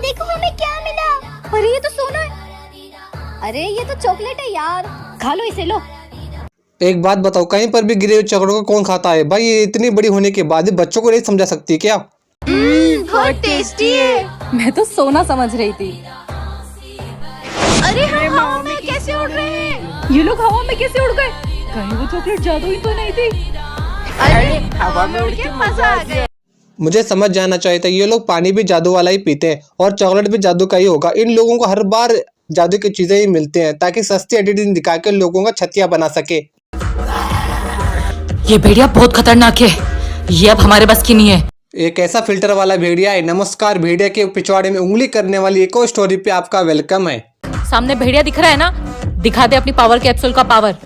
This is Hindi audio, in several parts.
देखो हमें क्या मिला। अरे ये तो सोना है। अरे ये तो चॉकलेट है यार, खा लो इसे, लो। एक बात बताओ, कहीं पर भी गिरे हुए चॉकलेट को कौन खाता है भाई? ये इतनी बड़ी होने के बाद भी बच्चों को नहीं समझा सकती क्या? बहुत टेस्टी है। मैं तो सोना समझ रही थी। अरे हम हवा में कैसे उड़ रहे हैं? ये लोग हवा में कैसे उड़ गए? कहीं वो चॉकलेट जादुई तो नहीं थी? अरे हवा में उड़ के मजा आ गया। मुझे समझ जाना चाहिए था, ये लोग पानी भी जादू वाला ही पीते हैं और चॉकलेट भी जादू का ही होगा। इन लोगों को हर बार जादू की चीजें ही मिलते हैं ताकि सस्ती एडिटिंग दिखा के लोगों का छतिया बना सके। ये भेड़िया बहुत खतरनाक है, ये अब हमारे बस की नहीं है। एक ऐसा फिल्टर वाला भेड़िया है। नमस्कार, भेड़िया के पिछवाड़े में उंगली करने वाली एक और स्टोरी पे आपका वेलकम है। सामने भेड़िया दिख रहा है ना, दिखा दे अपनी पावर कैप्सूल का पावर।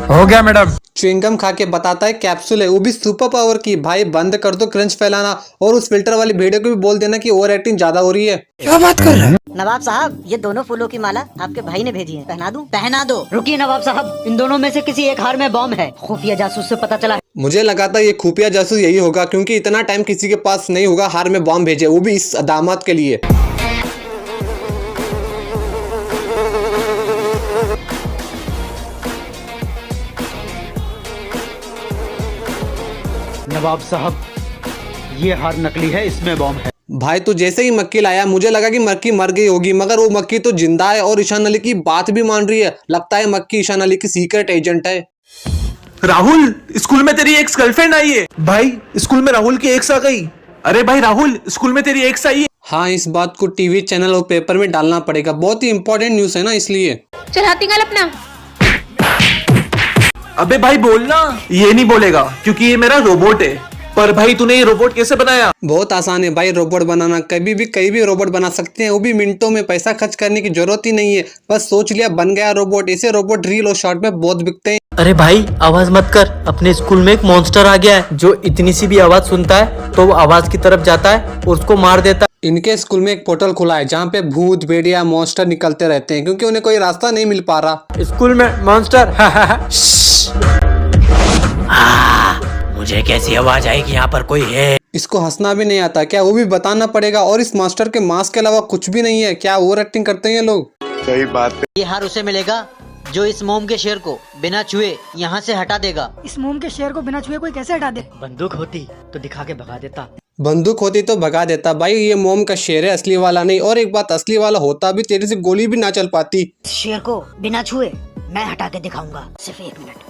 हो गया मैडम। च्युइंगम खा के बताता है कैप्सूल है, वो भी सुपर पावर की। भाई बंद कर दो क्रंच फैलाना और उस फिल्टर वाली भेड़िया को भी बोल देना कि ओवर एक्टिंग ज्यादा हो रही है। क्या बात कर रहे हैं? नवाब साहब, ये दोनों फूलों की माला आपके भाई ने भेजी है, पहना दूं? पहना दो। रुकिए नवाब साहब, इन दोनों में से किसी एक हार में बॉम्ब है। खुफिया जासूस से पता चला है। मुझे लगा था ये खुफिया जासूस यही होगा, क्योंकि इतना टाइम किसी के पास नहीं होगा हार में बॉम्ब भेजे, वो भी इस दामाद के लिए। नवाब साहब, ये हार नकली है, इसमें बॉम्ब है। भाई तो जैसे ही मक्की लाया मुझे लगा कि मक्की मर गई होगी, मगर वो मक्की तो जिंदा है और ईशान अली की बात भी मान रही है। लगता है मक्की ईशान अली की सीक्रेट एजेंट है। राहुल, स्कूल में तेरी एक्स गर्लफ्रेंड आई है। भाई स्कूल में राहुल की एक्स आ गई। अरे भाई राहुल, स्कूल में तेरी एक्स आई है। हाँ, इस बात को टीवी चैनल और पेपर में डालना पड़ेगा, बहुत ही इंपॉर्टेंट न्यूज है ना, इसलिए। चल हाथी गाल अपना। अबे भाई बोलना। ये नहीं बोलेगा क्योंकि ये मेरा रोबोट है। पर भाई तूने ये रोबोट कैसे बनाया? बहुत आसान है भाई रोबोट बनाना, कभी भी कहीं भी रोबोट बना सकते हैं, वो भी मिनटों में। पैसा खर्च करने की जरूरत ही नहीं है, बस सोच लिया बन गया रोबोट। ऐसे रोबोट रील और शॉर्ट में बहुत बिकते हैं। अरे भाई आवाज मत कर, अपने स्कूल में एक मॉन्स्टर आ गया है जो इतनी सी भी आवाज सुनता है तो वो आवाज की तरफ जाता है और उसको मार देता है। इनके स्कूल में एक पोर्टल खुला है जहाँ पे भूत, भेड़िया, मॉन्स्टर निकलते रहते हैं, क्योंकि उन्हें कोई रास्ता नहीं मिल पा रहा। स्कूल में मॉन्स्टर? मुझे कैसी आवाज आई कि यहाँ पर कोई है? इसको हंसना भी नहीं आता क्या? वो भी बताना पड़ेगा। और इस मास्टर के मास्क के अलावा कुछ भी नहीं है। क्या ओवर एक्टिंग करते हैं ये लोग? सही बात है। ये हार उसे मिलेगा जो इस मोम के शेर को बिना छुए यहाँ से हटा देगा। इस मोम के शेर को बिना छुए कोई कैसे हटा दे? बंदूक होती तो दिखा के भगा देता। बंदूक होती तो भगा देता। भाई ये मोम का शेर है, असली वाला नहीं। और एक बात, असली वाला होता भी तेरे से गोली भी ना चल पाती। इस शेर को बिना छुए मैं हटा के दिखाऊंगा, सिर्फ 1 मिनट।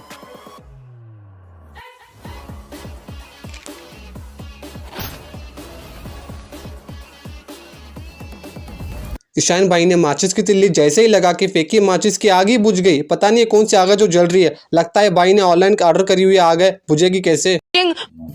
ईशान भाई ने माचिस की तिल्ली जैसे ही लगा के फेंकी, माचिस की आग ही बुझ गई। पता नहीं कौन सी आग है जो जल रही है। लगता है भाई ने ऑनलाइन ऑर्डर करी हुई आग है, बुझेगी कैसे?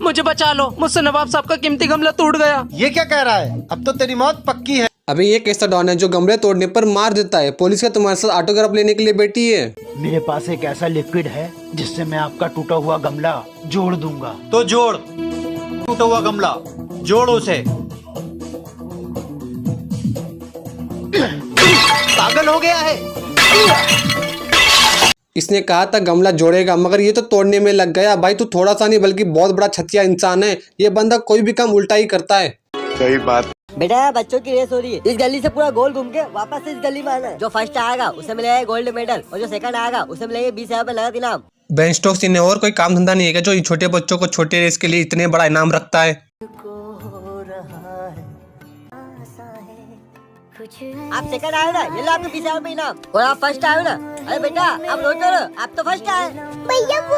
मुझे बचा लो, मुझसे नवाब साहब का कीमती गमला टूट गया। ये क्या कह रहा है? अब तो तेरी मौत पक्की है। अभी ये कैसा डॉन है जो गमले तोड़ने पर मार देता है? पुलिस का तुम्हारे साथ ऑटोग्राफ लेने के लिए बैठी है। मेरे पास एक ऐसा लिक्विड है जिससे मैं आपका टूटा हुआ गमला जोड़ दूंगा। तो जोड़, टूटा हुआ गमला जोड़ उसे। पागल हो गया है। इसने कहा था गमला जोड़ेगा, मगर ये तो तोड़ने में लग गया। भाई तू थोड़ा सा नहीं बल्कि बहुत बड़ा छतिया इंसान है। ये बंदा कोई भी काम उल्टा ही करता है। सही बात। बेटा बच्चों की रेस हो रही है, इस गली से पूरा गोल घूम के वापस इस गली में आना है। जो फर्स्ट आएगा उसे मिलेगा गोल्ड मेडल और जो सेकंड आएगा उसे मिलेगा 20,000 रुपए नगद इनाम। बेन स्टोक्स, इन्हें और कोई काम धंधा नहीं है क्या जो छोटे बच्चों को छोटे रेस के लिए इतने बड़ा इनाम रखता है? आप सेकंड आए ना, ये लो आपके 20,000 रुपए इनाम। और आप फर्स्ट आए ना, अरे बेटा आप रोते रहो, आप तो फर्स्ट आए। भैया वो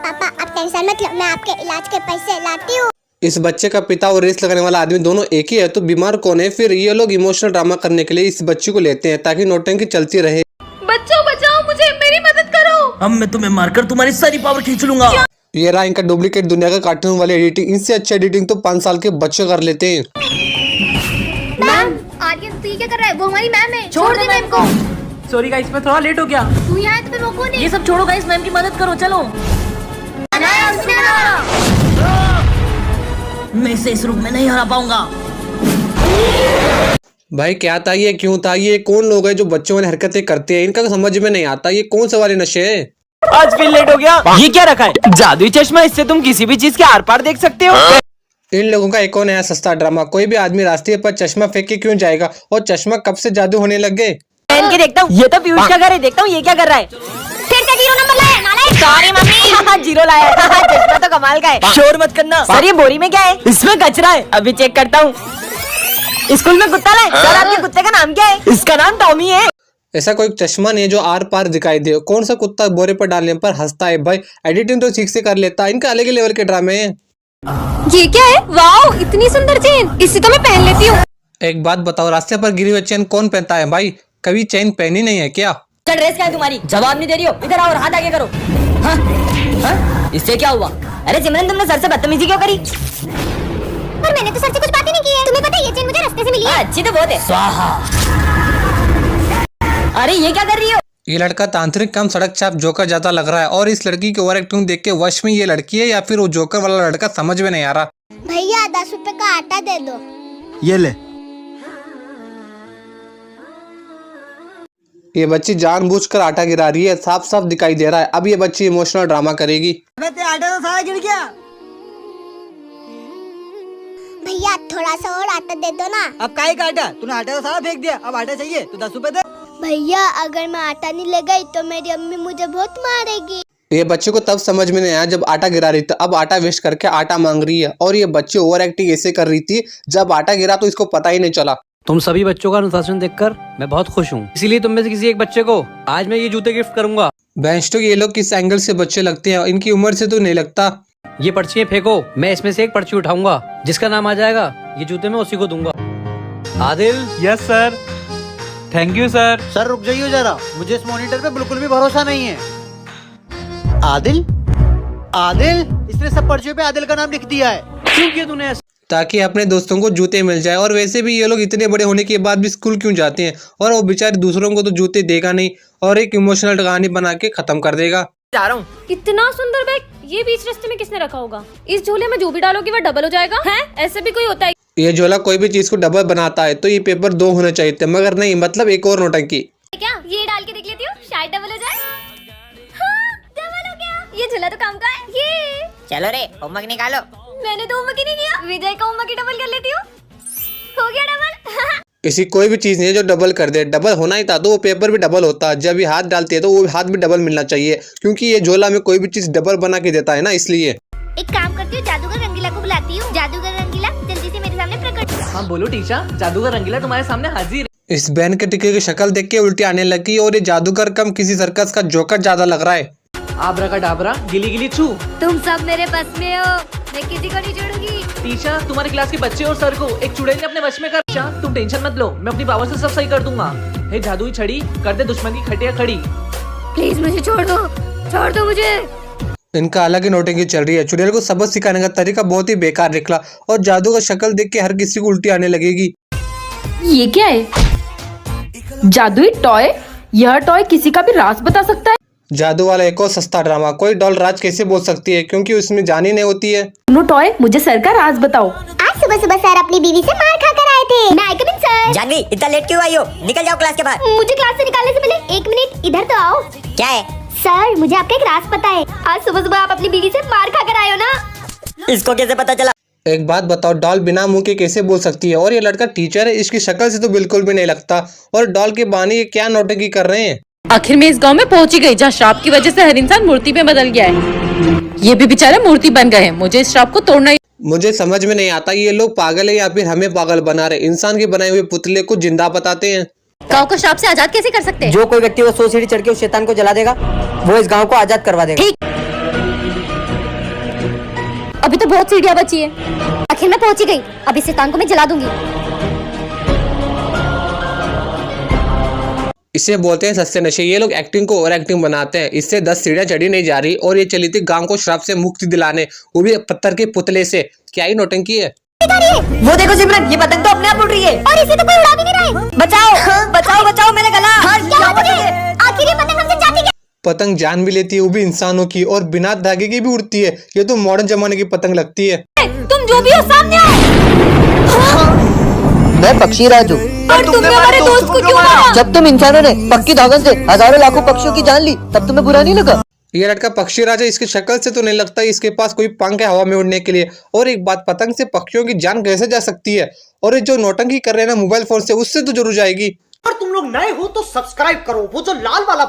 पापा, आप टेंशन मत लो, मैं आपके इलाज के पैसे लाती हूँ। इस बच्चे का पिता और रेस लगाने वाला आदमी दोनों एक ही है, तो बीमार कौन है? फिर ये लोग इमोशनल ड्रामा करने के लिए इस बच्ची को लेते हैं ताकि नौटंकी चलती रहे। बच्चों बचाओ मुझे, मेरी मदद करो। अब मैं तुम्हें मारकर तुम्हारी सारी पावर खींच लूंगा। ये रहा इनका डुप्लीकेट दुनिया का कार्टून वाली एडिटिंग। इनसे अच्छी एडिटिंग तो 5 साल के बच्चे कर लेते हैं। मैम, आर्यन तू क्या कर रहा है? वो हमारी मैम है, छोड़ दे मैम को। सॉरी गाइस, मैं थोड़ा लेट हो गया। तू यहाँ है तो फिर वो कौन है? ये सब छोड़ो गाइस, मैम की मदद करो, चलो। मैं इसे इस रूप में नहीं हरा पाऊंगा। भाई क्या था ये, क्यों था ये? कौन लोग हैं जो बच्चों वाली हरकतें करते हैं? इनका समझ में नहीं आता, ये कौन से वाले नशे है? आज फिर लेट हो गया। ये क्या रखा है? जादुई चश्मा, इससे तुम किसी भी चीज के आर पार देख सकते हो। इन लोगों का एक और नया सस्ता ड्रामा। कोई भी आदमी रास्ते पर चश्मा फेंक के क्यों जाएगा, और चश्मा कब से जादू होने लग गए। पहन के देखता हूँ। ये तो पीयूष का घर है, देखता हूँ ये क्या कर रहा है। फिर से 0 नंबर लाया नालायक। Sorry mummy. 0 लाया। चश्मा तो कमाल का है। शोर मत करना। सर ये बोरी में क्या है? इसमें कचरा है, अभी चेक करता हूँ। स्कूल में कुत्ता लाए। सर आपके कुत्ते का नाम क्या है? इसका नाम टॉमी है। ऐसा कोई चश्मा नहीं है जो आर पार दिखाई दे। कौन सा कुत्ता बोरे पर डालने पर हंसता है भाई। एडिटिंग तो ठीक से कर लेता है। इनका अलग ही लेवल के ड्रामे हैं। ये क्या है? वाओ, इतनी सुंदर चेन, इसी तो मैं पहन लेती हूँ। एक बात बताओ, रास्ते पर गिरी हुई चेन कौन पहनता है भाई? कभी चेन पहनी नहीं है क्या? ड्रेस क्या है तुम्हारी? जवाब नहीं दे रही हो। इधर आओ और हाथ आगे करो। हाँ? हाँ? इससे क्या हुआ? अरे सिमरन तुमने सर से बदतमीजी क्यों करी? पर मैंने तो सर से कुछ बातें नहीं की है। तुम्हें पता है ये चेन मुझे रास्ते से मिली है। अच्छी तो बहुत है। स्वाहा। अरे ये क्या कर रही हो? ये लड़का तांत्रिक कम सड़क छाप जोकर ज्यादा लग रहा है, और इस लड़की की ओवर एक्टिंग देख के वश में ये लड़की है या फिर वो जोकर वाला लड़का समझ में नहीं आ रहा। भैया 10 रुपए का आटा दे दो। ये ले। ये बच्ची जानबूझकर आटा गिरा रही है, साफ साफ दिखाई दे रहा है। अब ये बच्ची इमोशनल ड्रामा करेगी। आटा तो सारा गिर गया। भैया थोड़ा सा और आटा दे दो ना। अब काहे का आटा? तूने आटा तो सारा फेंक दिया। अब आटा चाहिए तो 10 रुपए दे। भैया अगर मैं आटा नहीं ले गई तो मेरी अम्मी मुझे बहुत मारेगी। ये बच्चे को तब समझ में नहीं आया जब आटा गिरा रही थी। अब आटा वेस्ट करके आटा मांग रही है। और ये बच्ची ओवर एक्टिंग ऐसे कर रही थी, जब आटा गिरा तो इसको पता ही नहीं चला। तुम सभी बच्चों का अनुशासन देखकर मैं बहुत खुश हूँ, इसीलिए तुम में से किसी एक बच्चे को आज मैं ये जूते गिफ्ट करूंगा। बेंचटो ये लोग किस एंगल से बच्चे लगते हैं, इनकी उम्र से तो नहीं लगता। ये पर्चियाँ फेंको, मैं इसमें से एक पर्ची उठाऊंगा, जिसका नाम आ जाएगा ये जूते मैं उसी को दूंगा। Adil. Yes sir. Thank you sir. Sir रुक जाइए जरा, मुझे इस मॉनिटर पे बिल्कुल भी भरोसा नहीं है। आदिल? आदिल? इसने सब पर्चियों पे आदिल का नाम लिख दिया है। क्यों किया तूने ऐसा? ताकि अपने दोस्तों को जूते मिल जाए। और वैसे भी ये लोग इतने बड़े होने के बाद भी स्कूल क्यों जाते हैं, और वो बेचारे दूसरों को तो जूते देगा नहीं और एक इमोशनल कहानी बना के खत्म कर देगा। जा रहा हूँ। इतना सुंदर बैग ये बीच रास्ते में किसने रखा होगा? इस झोले में जो भी डालोगे वो डबल हो जाएगा। हैं? ऐसे भी कोई होता है? ये झोला कोई भी चीज को डबल बनाता है, तो ये पेपर 2 होने चाहिए थे, मगर नहीं, मतलब एक और नौटंकी। क्या ये डाल के देख लेती हूँ, शायद डबल हो जाए। हाँ, डबल हो गया। ये झूला तो काम का है। ये चलो रे होमवर्क निकालो। मैंने तो होमवर्क ही नहीं किया। विजय का होमवर्क ही डबल कर लेती हूँ। हो गया डबल। इसी कोई भी चीज नहीं है जो डबल कर दे। डबल होना ही था तो वो पेपर भी डबल होता। जब ये हाथ डालती है तो वो हाथ भी डबल मिलना चाहिए, क्योंकि ये झोला में कोई भी चीज डबल बना के देता है ना, इसलिए। एक काम करती हूँ, जादूगर रंगीला को बुलाती हूँ। जादूगर रंगीला जल्दी से मेरे सामने प्रकट। हाँ बोलो टीचा, जादूगर रंगीला तुम्हारे सामने हाजिर है। इस बैन के टिक्के की शक्ल देख के उल्टी आने लगी, और ये जादूगर कम किसी सर्कस का जोकर ज्यादा लग रहा है। आबरा का डाबरा, गिली गिली छू। तुम सब मेरे बस में हो, मैं किसी को नहीं छोड़ूंगी। टीचा तुम्हारे क्लास के बच्चे और सर को एक चुड़ैल ने अपने वश में कर। टीचा तुम टेंशन मत लो, मैं अपनी पावर से सब सही कर दूंगा। हे जादुई छड़ी, कर दे दुश्मन की खटिया खड़ी। प्लीज मुझे छोड़ दो मुझे। इनका अलग ही नोटिंग चल रही है। चुड़ैल को सबक सिखाने का तरीका बहुत ही बेकार निकला, और जादू का शक्ल देख के हर किसी को उल्टी आने लगेगी। ये क्या है? जादुई टॉय? यह टॉय किसी का भी राज बता सकता है। जादू वाला एक और सस्ता ड्रामा। कोई डॉल राज कैसे बोल सकती है, क्योंकि उसमें जान ही नहीं होती है। नो टॉय, मुझे सर का राज बताओ। आज सुबह सुबह सर अपनी बीवी से मार खा कर आए थे। मैं कम इन सर। जानवी इतना लेट क्यों आई हो? निकल जाओ क्लास के बाहर। मुझे क्लास से निकालने से पहले 1 मिनट इधर तो आओ। क्या है? सर मुझे आपका एक राज पता है। आज सुबह सुबह आप अपनी बीवी से मार खा कर आए हो ना। इसको कैसे पता चला? एक बात बताओ, डॉल बिना मुंह के कैसे बोल सकती है? और ये लड़का टीचर है, इसकी शक्ल से तो बिल्कुल भी नहीं लगता। और डॉल के बहाने ये क्या नौटंकी कर रहे हैं? आखिर में इस गांव में पहुंच ही गई जहाँ श्राप की वजह से हर इंसान मूर्ति में बदल गया है। ये भी बेचारे मूर्ति बन गए हैं। मुझे इस श्राप को तोड़ना ही। मुझे समझ में नहीं आता ये लोग पागल है या फिर हमें पागल बना रहे। इंसान के बनाए हुए पुतले को जिंदा बताते हैं। गाँव को श्राप से आजाद कैसे कर सकते हैं? जो कोई व्यक्ति वो 100 सीढ़ी चढ़ के उस शैतान को जला देगा, वो इस गांव को आजाद करवा देगा। ठीक। अभी तो बहुत सीढ़ियाँ बची है। आखिर मैं पहुंच ही गई। अब इस शैतान को मैं जला दूंगी। इसे बोलते हैं सस्ते नशे। ये लोग एक्टिंग को ओवर एक्टिंग बनाते हैं। इससे 10 सीढ़ियां चढ़ी नहीं जा रही, और ये चली थी गांव को श्राप से मुक्ति दिलाने, वो भी पत्थर के पुतले से। क्या ही नौटंकी है। वो देखो सिमरन, ये पतंग तो अपने आप उड़ रही है। और इसे तो कोई उड़ा भी नहीं रहा है। बचाओ बचाओ बचाओ मेरा गला। आखिर ये पतंग हमसे जाती क्या? पतंग जान भी लेती है, वो भी इंसानों की, और बिना धागे की भी उड़ती है। ये तो मॉडर्न जमाने की पतंग लगती है। तुम जो भी हो सामने आओ। मैं पक्षी राजू। और तुमने हमारे दोस्त को क्यों मारा? जब तुम इंसानों ने पक्की धागन से हजारों लाखों पक्षियों की जान ली, तब तुम्हें बुरा नहीं लगा? ये लड़का पक्षी राजा, इसकी शक्ल से तो नहीं लगता इसके पास कोई पंख है हवा में उड़ने के लिए। और एक बात, पतंग से पक्षियों की जान कैसे जा सकती है? और ये जो नौटंकी कर रहे हैं ना मोबाइल फोन से, उससे तो जरूर जाएगी। अगर तुम लोग नए हो तो सब्सक्राइब करो, वो जो लाल वाला